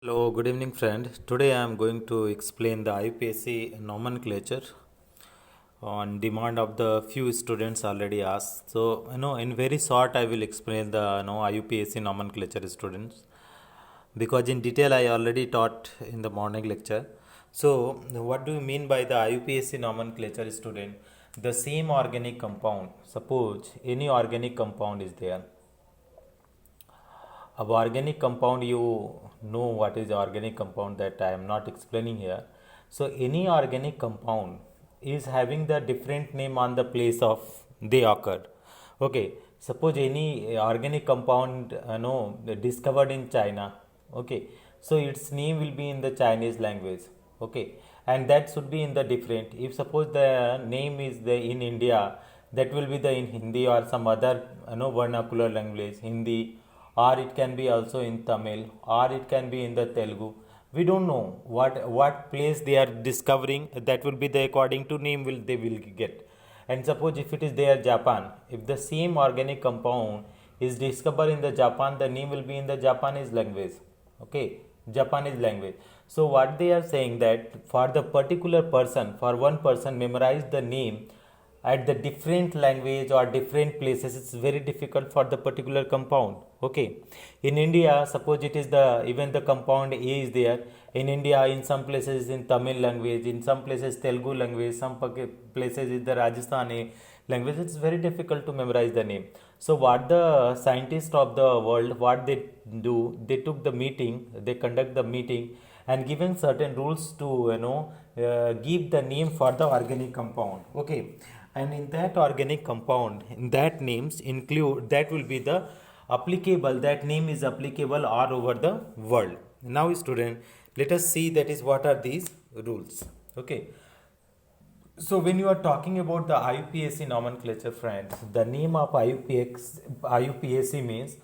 Hello, good evening, friend. Today I am going to explain the IUPAC nomenclature on demand of the few students already asked. So, in very short, I will explain the IUPAC nomenclature, students, because in detail I already taught in the morning lecture. So, what do you mean by the IUPAC nomenclature, student? The same organic compound. Suppose any organic compound is there. Of organic compound, you know what is the organic compound, that I am not explaining here. So any organic compound is having the different name on the place of they occurred. Okay, suppose any organic compound discovered in China. Okay, so its name will be in the Chinese language. Okay, and that should be in the different. If suppose the name is the in India, that will be the in Hindi or some other vernacular language, Hindi, or it can be also in Tamil, or it can be in the Telugu. We don't know what place they are discovering. That will be the according to name will they will get. And suppose if it is there Japan, if the same organic compound is discovered in the Japan, the name will be in the Japanese language. Okay, Japanese language. So what they are saying, that for the particular person, for one person memorize the name at the different language or different places, it's very difficult for the particular compound. Okay, in India, suppose it is the even the compound A is there in India, in some places in Tamil language, in some places Telugu language, some places in the Rajasthani language, it's very difficult to memorize the name. So what the scientists of the world, what they do, they took the meeting, they conduct the meeting and given certain rules to give the name for the organic compound. Okay, and in that organic compound, in that names include, that will be the applicable, that name is applicable all over the world. Now student, let us see that is what are these rules. Okay, so when you are talking about the IUPAC nomenclature, friends, the name of IUPAC means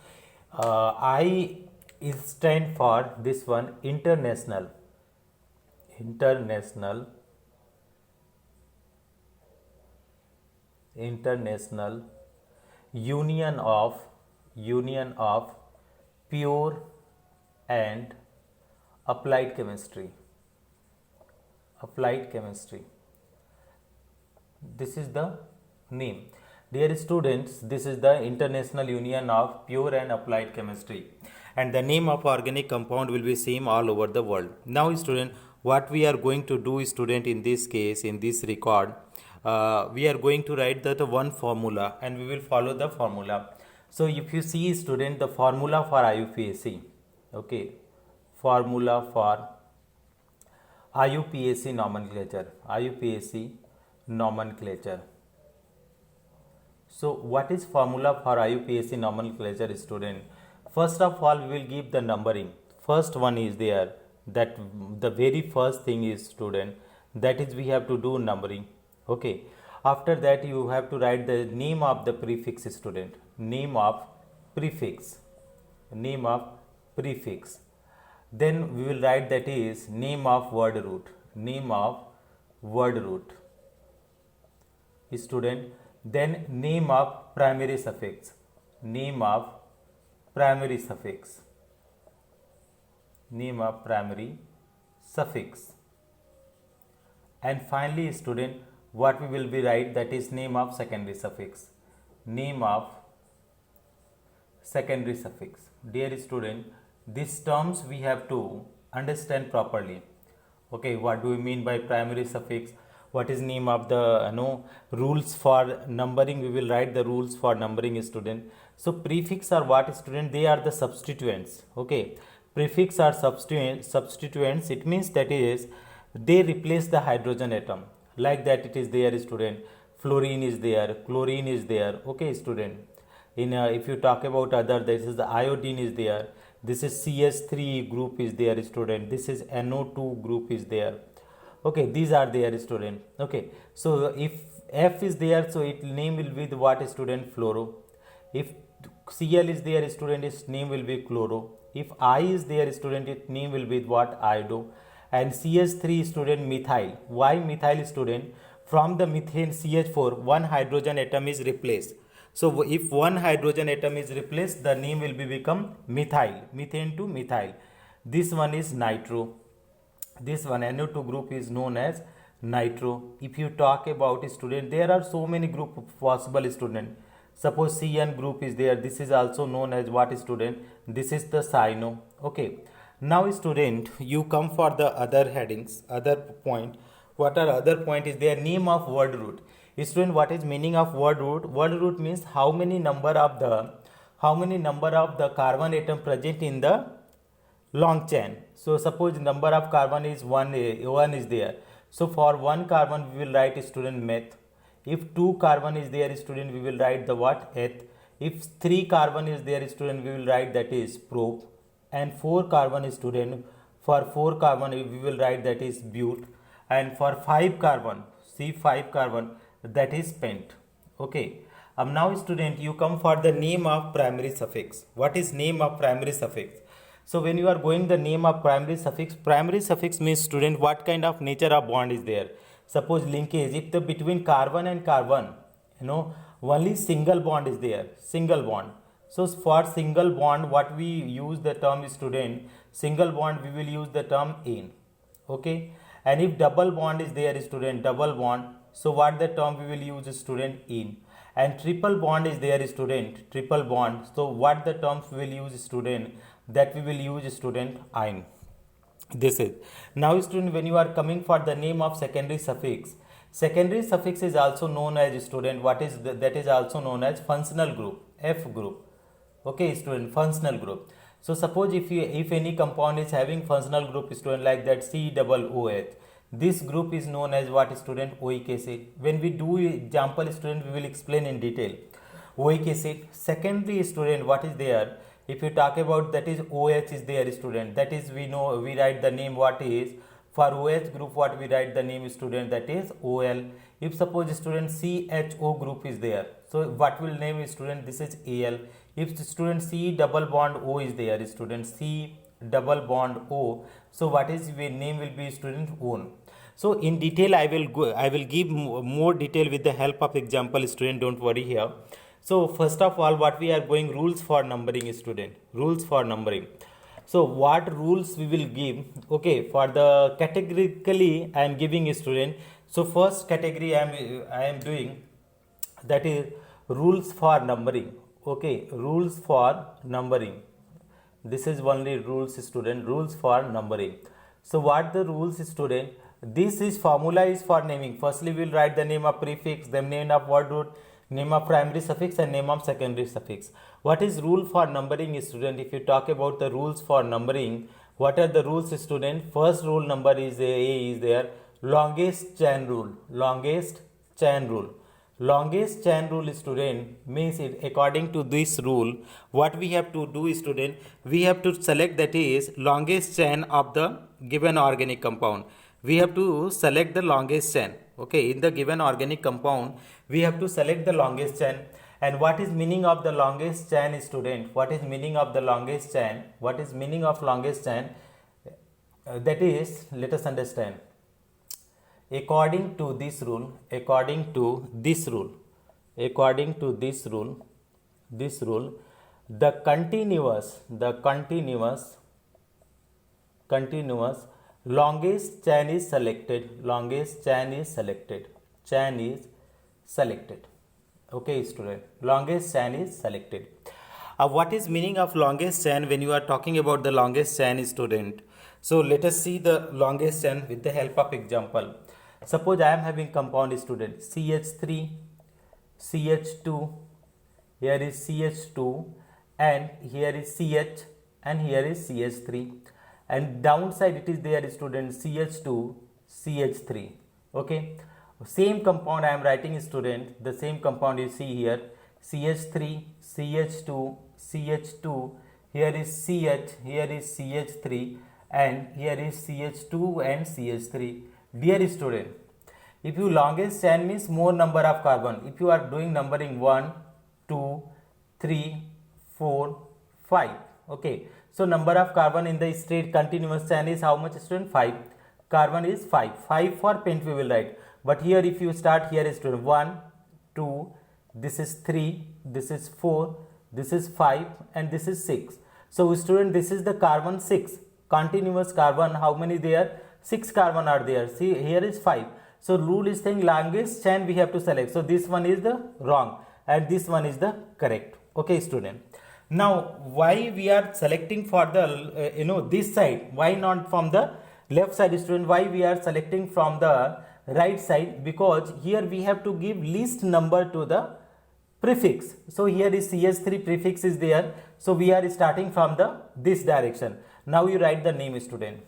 I is stand for this one, international international union of pure and applied chemistry. This is the name. Dear students, this is the International Union of Pure and Applied Chemistry, and the name of organic compound will be same all over the world. Now student, what we are going to do, student, in this case, in this record, we are going to write the one formula and we will follow the formula. So if you see, student, the formula for IUPAC, okay, formula for IUPAC nomenclature. So what is formula for IUPAC nomenclature, student? First of all, we will give the numbering. First one is there, that the very first thing is, student, that is we have to do numbering. Okay, after that you have to write the name of the prefix, student, name of prefix. Then we will write that is name of word root, student. Then name of primary suffix, and finally, student, what we will be write, that is name of secondary suffix, Dear student, these terms we have to understand properly. Okay, what do we mean by primary suffix? What is name of the rules for numbering? We will write the rules for numbering, student. So prefix are what, student? They are the substituents. Okay, prefix are substituents. It means that is they replace the hydrogen atom. Like that it is there, student. Fluorine is there, chlorine is there. Okay, student. In if you talk about other, this is the iodine is there. This is CH3 group is there, student. This is NO2 group is there. Okay, these are there, student. Okay, so if F is there, so its name will be the what, student? Fluoro. If Cl is there, student, its name will be chloro. If I is there, student, its name will be what? Iodo. And CH3, student, methyl. Why methyl, student? From the methane CH4, one hydrogen atom is replaced. So if one hydrogen atom is replaced, the name will be become methyl, methane to methyl. This one is nitro. This one NO2 group is known as nitro. If you talk about student, there are so many group possible student. Suppose CN group is there. This is also known as what student? This is the cyano. Okay. Now student, you come for the other headings, other point. What are other point is their name of word root. Student, what is meaning of word root? Word root means how many number of the carbon atom present in the long chain. So suppose number of carbon is one is there. So for one carbon we will write student meth. If two carbon is there student, we will write the what? Eth. If three carbon is there student, we will write that is prop. And four carbon student, for four carbon we will write that is but. And for five carbon, see five carbon, that is pent. Okay. Now student, you come for the name of primary suffix. What is name of primary suffix? So when you are going the name of primary suffix means student what kind of nature of bond is there. Suppose linkage, if the between carbon and carbon, only single bond is there, single bond. So for single bond, what we use the term student, single bond we will use the term in. Okay. And if double bond is there student, double bond, so what the term we will use student in. And triple bond is there student, triple bond, so what the terms we will use student, that we will use student ein. This is now student, when you are coming for the name of secondary suffix is also known as student, what is that is also known as functional group, F group. Okay student, functional group. So suppose if any compound is having functional group student like that COOH, this group is known as what student? Oic acid. When we do example student, we will explain in detail. Oic acid. Secondary student, what is there? If you talk about that is OH is there student, that is we know we write the name what is. For OH group what we write the name student, that is OL. If suppose student CHO group is there, so what will name is student, this is AL. If student C double bond O is there student, C double bond O, so what is name will be student ON. So in detail I will give more detail with the help of example student, don't worry here. So first of all, what we are going rules for numbering student, rules for numbering. So what rules we will give? Okay, for the categorically I am giving student. So first category I am doing, that is rules for numbering. Okay, rules for numbering. This is only rules student, rules for numbering. So what the rules student? This is formula is for naming. Firstly we will write the name of prefix, then name of word root, name of primary suffix and name of secondary suffix. What is rule for numbering student? If you talk about the rules for numbering, what are the rules student? First rule number is A is there, longest chain rule, longest chain rule. Longest chain rule student means it according to this rule, what we have to do student, we have to select that is longest chain of the given organic compound. We have to select the longest chain. Okay, in the given organic compound we have to select the longest chain. And what is meaning of the longest chain student? What is meaning of the longest chain? What is meaning of longest chain? That is, let us understand. According to this rule, the continuous longest chain is selected. Okay student, longest chain is selected. What is meaning of longest chain when you are talking about the longest chain student? So let us see the longest chain with the help of example. Suppose I am having compound student CH3, CH2, here is CH2 and here is CH and here is CH3, and downside it is there student CH2, CH3. Okay, same compound I am writing student, the same compound you see here, CH3, CH2, CH2, here is CH, here is CH3 and here is CH2 and CH3. Dear student, if you longest chain means more number of carbon. If you are doing numbering 1, 2, 3, 4, 5. Okay. So number of carbon in the straight continuous chain is how much student? 5. Carbon is 5. 5 for pent we will write. But here if you start here is student 1, 2, this is 3, this is 4, this is 5 and this is 6. So student, this is the carbon 6. continuous carbon, how many there? 6 carbon are there. See, here is 5. So rule is saying longest chain we have to select. So this one is the wrong and this one is the correct. Okay, student. Now, why we are selecting for the this side? Why not from the left side, student? Why we are selecting from the right side? Because here we have to give least number to the prefix. So here is CH3 prefix is there. So we are starting from this direction. Now you write the name, student.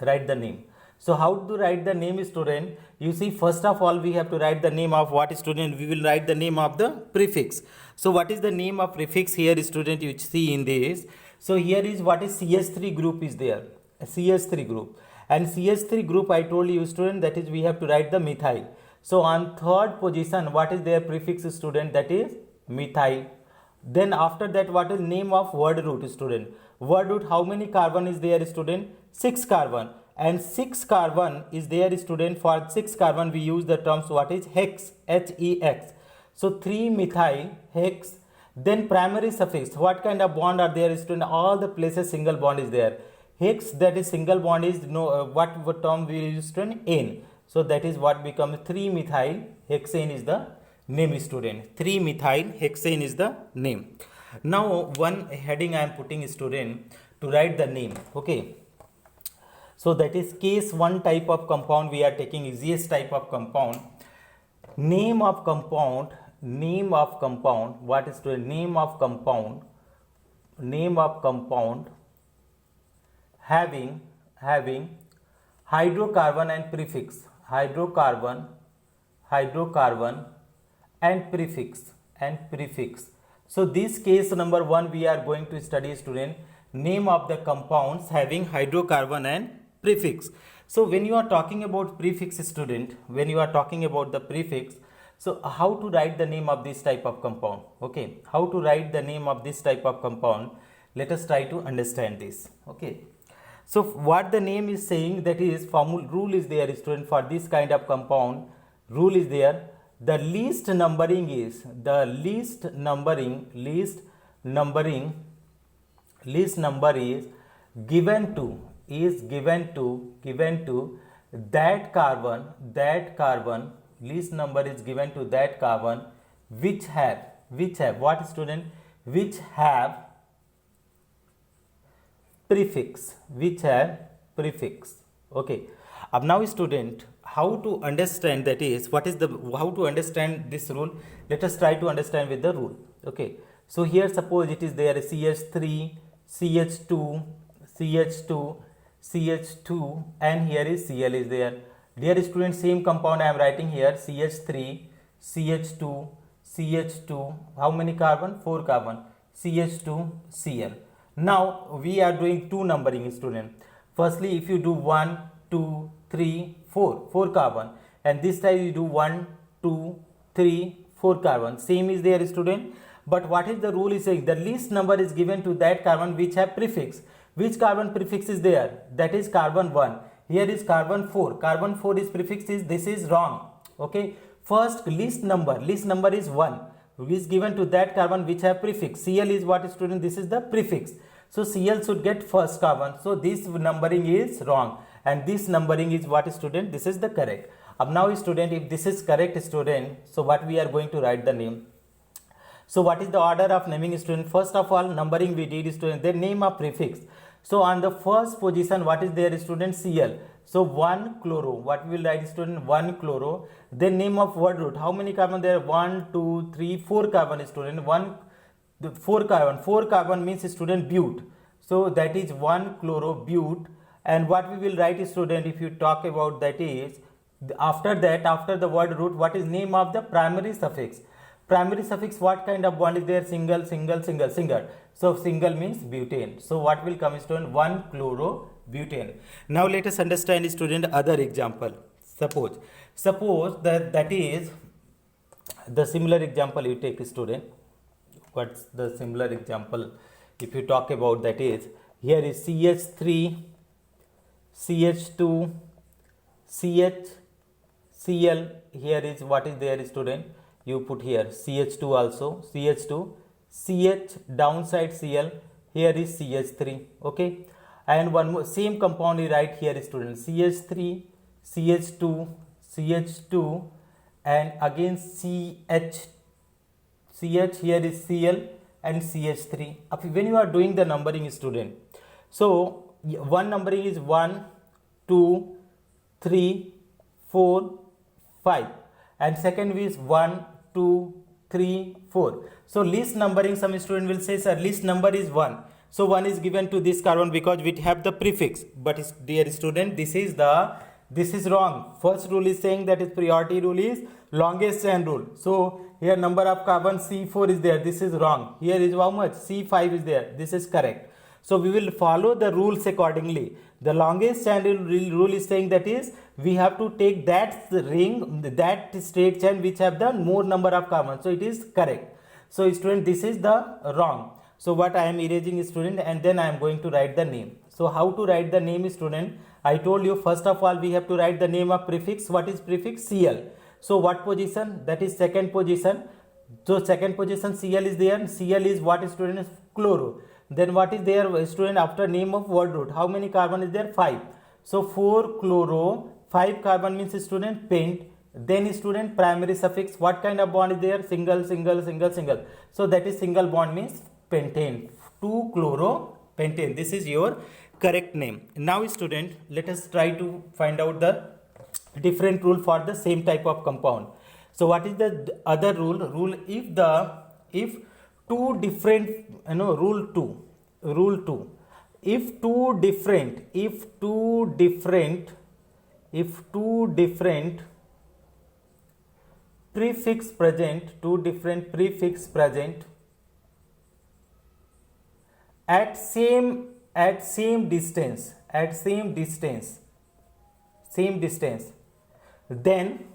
Write the name. So how to write the name, student? You see, first of all we have to write the name of what, student? We will write the name of the prefix. So what is the name of prefix here, student? You see in this. So here is what is CH3 group is there. CH3 group. And CH3 group I told you, student, that is we have to write the methyl. So on third position, what is their prefix, student? That is methyl. Then after that, what is name of word root, student? Word root, how many carbon is there, student? 6 carbon. And 6 carbon is there, student. For 6 carbon we use the terms what is hex, H-E-X. So 3-methyl hex. Then primary suffix, what kind of bond are there, student? All the places single bond is there. Hex, that is single bond, is what term we use, student? N. So that is what becomes 3-methyl hexane is the name, student. 3-methyl hexane is the name. Now one heading I am putting, student, to write the name. Okay. So that is case 1 type of compound we are taking, easiest type of compound. Name of compound, what is the name of compound? Name of compound having hydrocarbon and prefix, hydrocarbon and prefix. So this case number 1 we are going to study, student, name of the compounds having hydrocarbon and prefix. So when you are talking about prefix, student, when you are talking about the prefix, so how to write the name of this type of compound? Okay, how to write the name of this type of compound? Let us try to understand this. Okay, so what the name is saying, that is rule is there, student, for this kind of compound. Rule is there. The least numbering is given to that carbon, least number is given to that carbon which have what, student? Which have prefix, Okay. Now, student, how to understand, that is how to understand this rule? Let us try to understand with the rule. Okay. So here suppose it is there CH3, CH2 and here is Cl is there. Dear student, same compound I am writing here, CH3, CH2, how many carbon? 4 carbon, CH2, Cl. Now we are doing 2 numbering, student. Firstly, if you do 1, 2, 3, 4 carbon, and this time you do 1, 2, 3, 4 carbon, same is there, student. But what is the rule is saying? The least number is given to that carbon which have prefix. Which carbon prefix is there? That is carbon 1. Here is carbon 4. Carbon 4 is prefix is, this is wrong. Okay. First least number is 1. Is given to that carbon which have prefix. Cl is what, student? This is the prefix. So Cl should get first carbon. So this numbering is wrong. And this numbering is what, student? This is the correct. Now, student, if this is correct, student, so what we are going to write the name? So what is the order of naming, student? First of all, numbering we did, student, the name of prefix. So on the first position, what is there, student? Cl. So 1 chloro. What we will write, student? 1 chloro. Then name of word root. How many carbon there? 1, 2, 3, 4 carbon, student. 4 carbon. 4 carbon means, student, bute. So that is 1 chloro bute. And what we will write, student, if you talk about, that is after the word root, what is name of the primary suffix? Primary suffix, what kind of bond is there? Single. So single means butane. So what will come, student? 1 chlorobutane. Now let us understand, student, other example. Suppose that is the similar example you take, student. What's the similar example? If you talk about, that is, here is CH3, CH2, CH, Cl. Here is what is there, student? You put here CH2 also, CH2, CH downside Cl, here is CH3. Okay. and one more same compound is right here student, CH3, CH2, CH2, and again CH, here is Cl and CH3. When you are doing the numbering student, so one numbering is 1, 2, 3, 4, 5, and second is 1, 2, 3, 4. So least numbering, some student will say, sir, least number is 1. So 1 is given to this carbon because we have the prefix. But dear student, this is wrong. First rule is saying that is priority rule is longest chain rule. So here number of carbon C4 is there. This is wrong. Here is how much? C5 is there. This is correct. So we will follow the rules accordingly. The longest chain rule is saying that is we have to take that ring, that straight chain which have the more number of carbon. So it is correct. So student, this is the wrong. So what I am erasing student, and then I am going to write the name. So how to write the name student? I told you first of all we have to write the name of prefix. What is prefix? Cl. So what position? That is second position. So second position Cl is there. Cl is what student? Chloro. Then what is there student after name of word root? How many carbon is there? 5. So 4 chloro, 5 carbon means student pent. Then student primary suffix. What kind of bond is there? Single, single, single, single. So that is single bond means pentane. 2 chloro pentane. This is your correct name. Now student, let us try to find out the different rule for the same type of compound. So what is the other rule? Rule if two different, rule 2, if two different prefix present, at same distance, then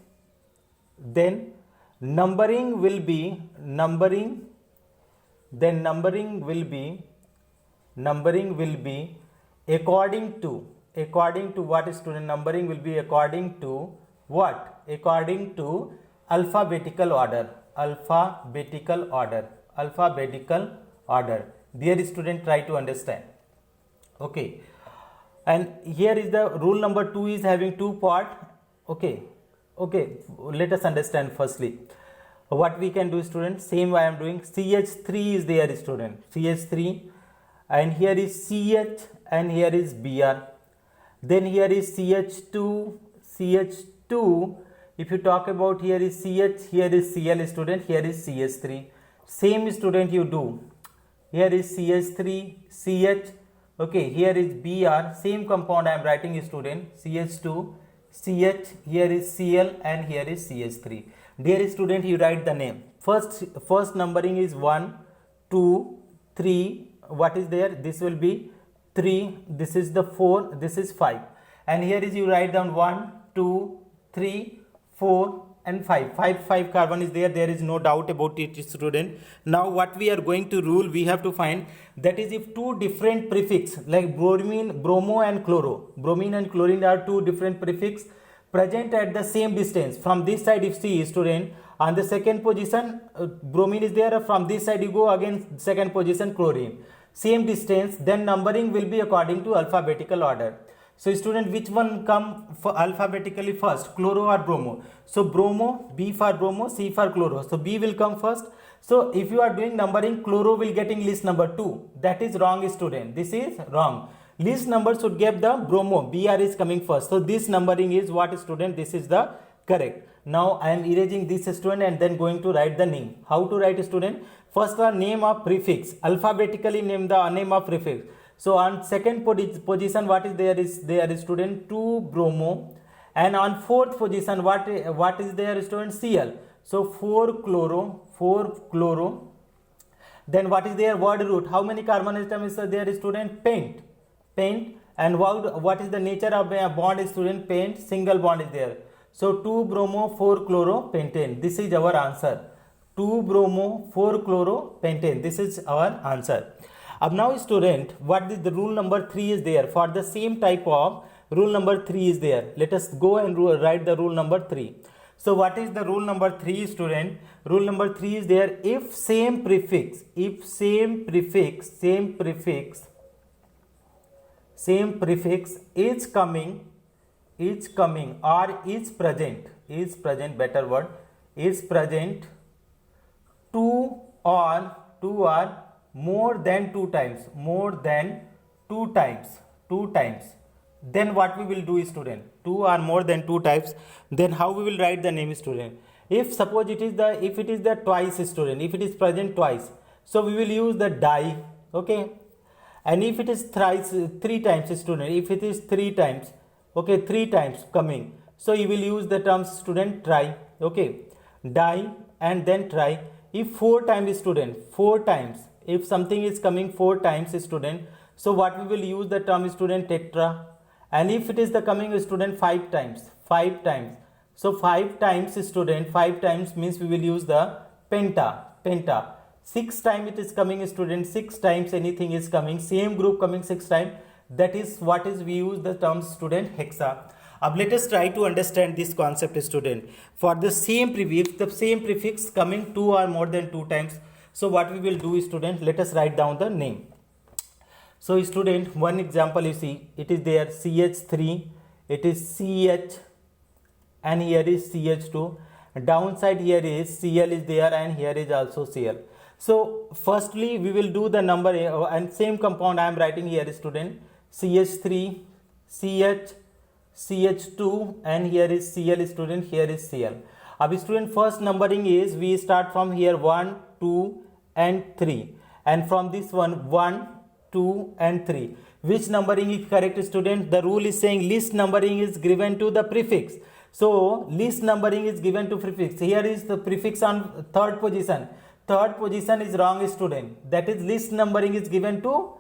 numbering will be according to what student? Numbering will be according to what? According to alphabetical order. Dear student, try to understand. Okay, and here is the rule number 2 is having 2 part. Okay, let us understand firstly what we can do student. Same I am doing. CH3 is there student, CH3, and here is CH and here is Br. Then here is CH2. If you talk about here is CH, here is Cl student, here is CH3. Same student you do. Here is CH3, CH. Okay, here is Br. Same compound I am writing student, CH2, CH. Here is Cl and here is CH3. Dear student, you write the name. First numbering is 1, 2, 3. What is there? This will be 3. This is the 4. This is 5. And here is you write down 1, 2, 3, 4 and 5. 5 carbon is there. There is no doubt about it student. Now what we are going to rule, we have to find that is if two different prefix like bromo and chloro. Bromine and chlorine are two different prefix present at the same distance. From this side if see student, on the second position bromine is there. From this side you go again second position chlorine. Same distance, then numbering will be according to alphabetical order. So student, which one come for alphabetically first, chloro or bromo? So bromo, B for bromo, C for chloro. So B will come first. So if you are doing numbering, chloro will getting list number 2. That is wrong student. This is wrong. Least number should get the bromo. Br is coming first. So this numbering is what student? This is the correct. Now I am erasing this student and then going to write the name. How to write student? First the name of prefix. Alphabetically name the name of prefix. So on second position what is there is student 2 bromo, and on fourth position what is there student? Cl. So 4 chloro. Then what is there? Word root. How many carbon atoms is there student? Pent. And what is the nature of a bond student? Pent. Single bond is there. So 2 bromo 4 chloro pentane. This is our answer. 2 bromo 4 chloro pentane. This is our answer. Now student, what is the rule number 3 is there? For the same type of rule number 3 is there. Let us go and write the rule number 3. So what is the rule number 3 student? Rule number 3 is there. If same prefix same prefix is coming or is present, better word, is present two or more than two times, then what we will do is, student, two or more than two types, then how we will write the name, student? If suppose it is the twice, student, if it is present twice, so we will use the die, okay. And if it is three times, student, if it is three times, okay, three times coming, so you will use the term, student, try, okay, die and then try. If four times, student, four times, if something is coming four times, student, so what we will use the term, student, tetra. And if it is the coming, student, five times, so five times, student, five times means we will use the penta. Six times it is coming, student, six times anything is coming, same group coming six times, that is what is we use the term, student, hexa. Let us try to understand this concept, student. For the same prefix coming two or more than two times, so what we will do, student, let us write down the name. So, student, one example you see, it is there CH3, it is CH, and here is CH2. Downside here is Cl is there, and here is also Cl. So, firstly we will do the number, and same compound I am writing here, student, CH3, CH, CH2, and here is Cl, student, here is Cl. Now, student, first numbering is, we start from here 1, 2 and 3, and from this one 1, 2 and 3. Which numbering is correct, student? The rule is saying least numbering is given to the prefix. So least numbering is given to prefix. Here is the prefix on third position. Third position is wrong, student. That is least numbering is given to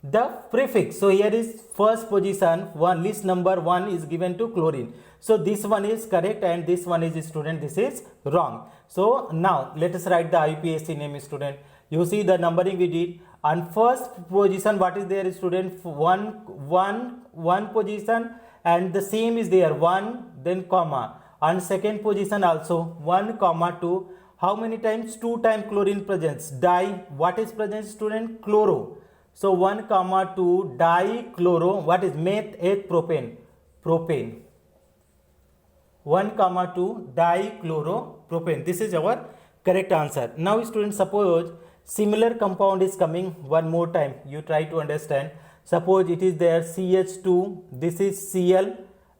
the prefix. So here is first position, one, least number 1 is given to chlorine. So this one is correct and this one is, student, this is wrong. So now let us write the IUPAC name, student. You see the numbering we did. On first position, what is there, student? One position, and the same is there, 1, then comma. On second position also 1, comma 2. How many times? 2 times chlorine presence. Di, what is present, student? Chloro. So 1, comma 2, dichloro. What is meth, eth, propane. 1, comma 2, dichloropropane. This is our correct answer. Now, students, suppose similar compound is coming one more time. You try to understand. Suppose it is there CH2, this is Cl,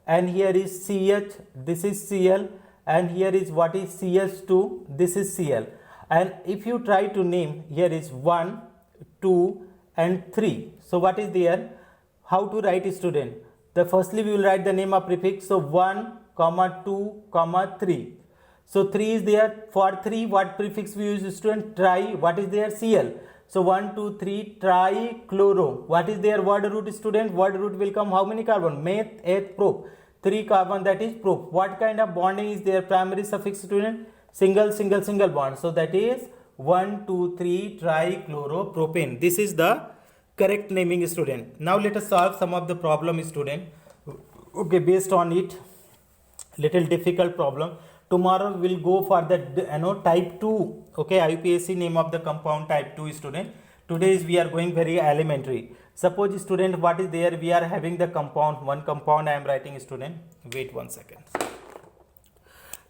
and here is CH, this is Cl, and here is what is CH2, this is Cl. And if you try to name, here is 1, 2 and 3. So what is there? How to write, student? The firstly we will write the name of prefix. So 1, comma 2, comma 3. So 3 is there. For 3, what prefix we use, student? Tri. What is there? Cl. So 1, 2, 3, trichloro. What is their word root, student? Word root will come how many carbon? Meth, eth, prop. 3 carbon, that is prop. What kind of bonding is there? Primary suffix, student? Single bond. So that is 1, 2, 3 trichloropropane. This is the correct naming, student. Now let us solve some of the problem, student. Okay, based on it, little difficult problem. Tomorrow we will go for the type 2. Okay, IUPAC name of the compound type 2, student. Today we are going very elementary. Suppose, student, what is there? We are having the compound. One compound I am writing, student. Wait 1 second.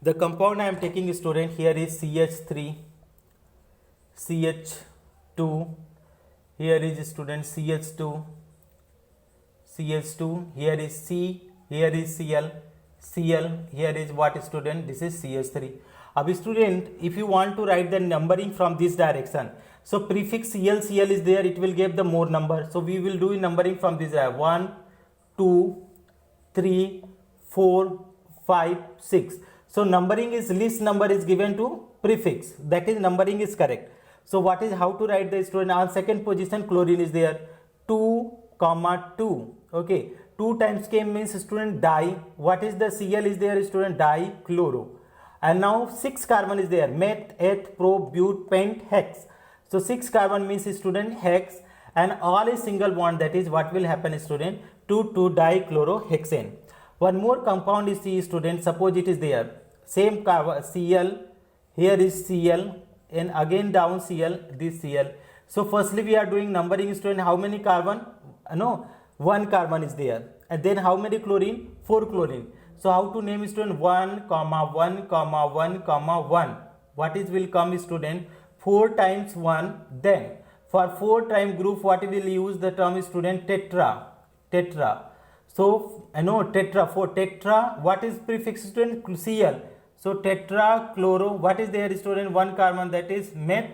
The compound I am taking, student, here is CH3, CH2. Here is, student, CH2, CH2. Here is C. Here is Cl. Cl, here is what, student? This is CH3. Now, student, if you want to write the numbering from this direction, so prefix Cl is there, it will give the more number. So we will do numbering from this direction. 1, 2, 3, 4, 5, 6. So numbering is least number is given to prefix. That is numbering is correct. So what is how to write the, student? On second position chlorine is there. 2, comma 2. Okay. 2 times K means, student, di. What is the Cl is there, student? Dichloro. And now 6 carbon is there. Meth, eth, prop, but, pent, hex. So 6 carbon means, student, hex. And all is single bond. That is what will happen, student? 2 dichlorohexane. One more compound is C, student. Suppose it is there. Same carbon, Cl. Here is Cl. And again down Cl, this Cl. So firstly we are doing numbering, student. How many carbon? No. one carbon is there, and then how many chlorine? 4 chlorine. So how to name student? 1 comma 1 comma 1 comma 1. What is will come student? 4 times 1. Then for 4 time group, what will use the term student? Tetra. So tetra, for tetra, what is prefix student? Cl. So tetra chloro, what is there student? 1 carbon, that is meth.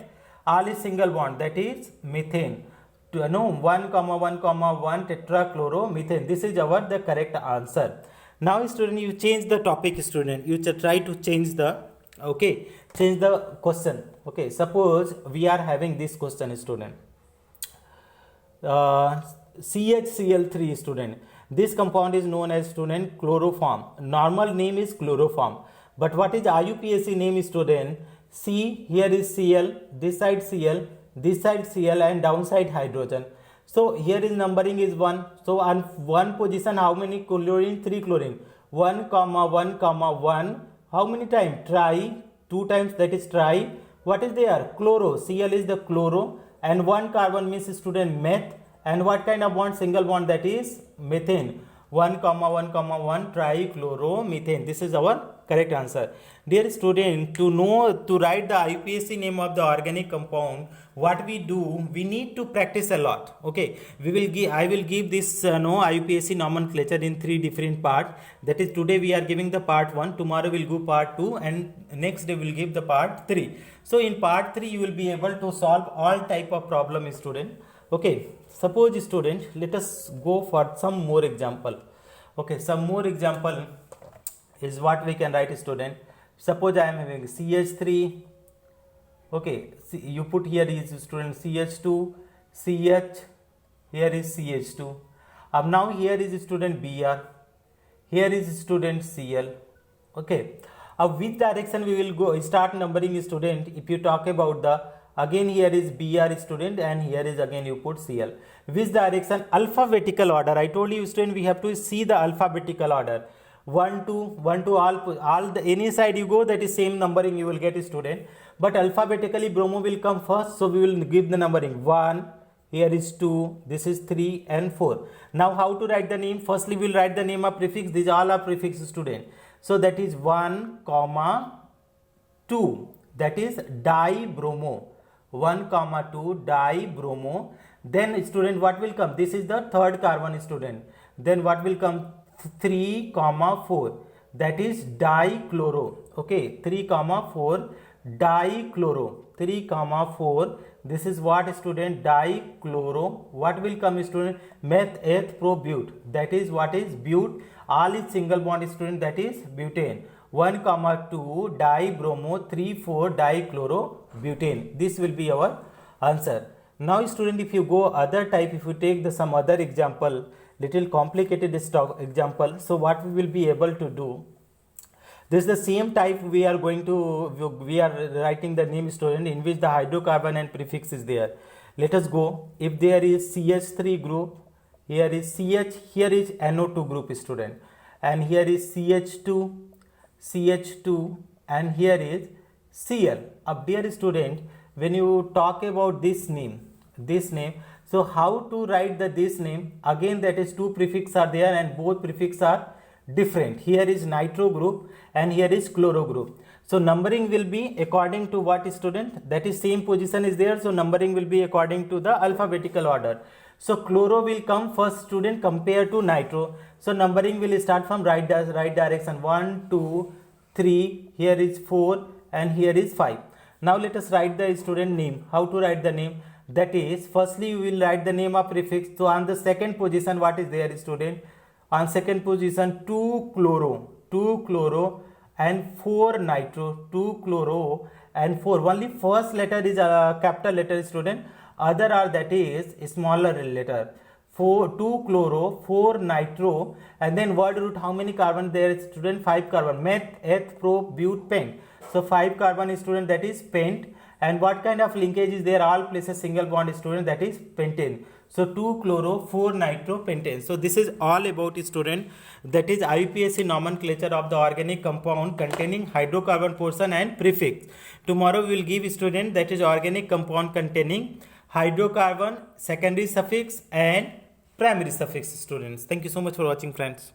All is single bond, that is methane. 1 comma 1 comma 1 tetrachloromethane. This is our the correct answer. Now student, you change the topic student. You try to change the change the question. Okay, suppose we are having this question student. CHCl3 student. This compound is known as student chloroform. Normal name is chloroform. But what is IUPAC name student? C, here is Cl, this side Cl, this side Cl, and downside hydrogen. So here is numbering is 1. So on one position, how many chlorine? 3 chlorine. 1 comma 1 comma 1. How many times? Tri. 2 times, that is tri. What is there? Chloro. Cl is the chloro. And 1 carbon means student meth. And what kind of bond? Single bond, that is methane. 1 comma 1 comma 1 trichloromethane. This is our correct answer. Dear student, to write the IUPAC name of the organic compound, what we do, we need to practice a lot. Okay, I will give this IUPAC nomenclature in 3 different parts. That is, today we are giving the part 1, tomorrow we'll go part 2, and next day we'll give the part 3. So in part 3 you will be able to solve all type of problem student. Okay, suppose student, let us go for some more example. Okay, some more example is what we can write student. Suppose I am having CH3. Okay, you put here is student CH2, CH, here is CH2. Now here is student Br, here is student Cl. Okay, which direction we will go? Start numbering student. If you talk about the, again here is Br student, and here is again you put Cl. Which direction? Alphabetical order. I told you student, we have to see the alphabetical order. 1 to all the any side you go, that is same numbering you will get student. But alphabetically bromo will come first, so we will give the numbering 1. Here is 2, this is 3 and 4. Now how to write the name? Firstly we will write the name of prefix. These all are prefix student. So that is 1 comma 2, that is dibromo. 1 comma 2 dibromo. Then student, what will come? This is the third carbon student. Then what will come? 3 comma 4, that is dichloro. Okay, 3 comma 4 dichloro. 3 comma 4, this is what student? Dichloro. What will come student? Meth, eth, pro, but. That is what is but. All is single bond student, that is butane. 1 comma 2 dibromo, 3 4 dichlorobutane. This will be our answer. Now student, if you go other type, if you take some other example, little complicated example, so what we will be able to do, this is the same type we are writing the name student, in which the hydrocarbon and prefix is there. Let us go. If there is CH3 group, here is CH, here is NO2 group student, and here is CH2, and here is Cl. Dear student, when you talk about this name, so how to write this name? Again, that is 2 prefix are there, and both prefix are different. Here is nitro group and here is chloro group. So numbering will be according to what student? That is same position is there. So numbering will be according to the alphabetical order. So chloro will come first student compared to nitro. So numbering will start from right direction. 1, 2, 3. Here is 4 and here is 5. Now let us write the student name. How to write the name? That is, firstly we will write the name of prefix. So on the second position, what is there student? On second position 2 chloro and 4 nitro. 2 chloro and 4. Only first letter is a capital letter student. Other are, that is smaller letter. 2 chloro, 4 nitro, and then word root, how many carbon there is student? 5 carbon. Meth, eth, pro, but, pent. So 5 carbon is student, that is pent. And what kind of linkage is there? All places single bond student, that is pentane. So 2 chloro, 4 nitro, pentane. So this is all about student, that is IUPAC nomenclature of the organic compound containing hydrocarbon portion and prefix. Tomorrow we will give student, that is organic compound containing hydrocarbon, secondary suffix and primary suffix students. Thank you so much for watching, friends.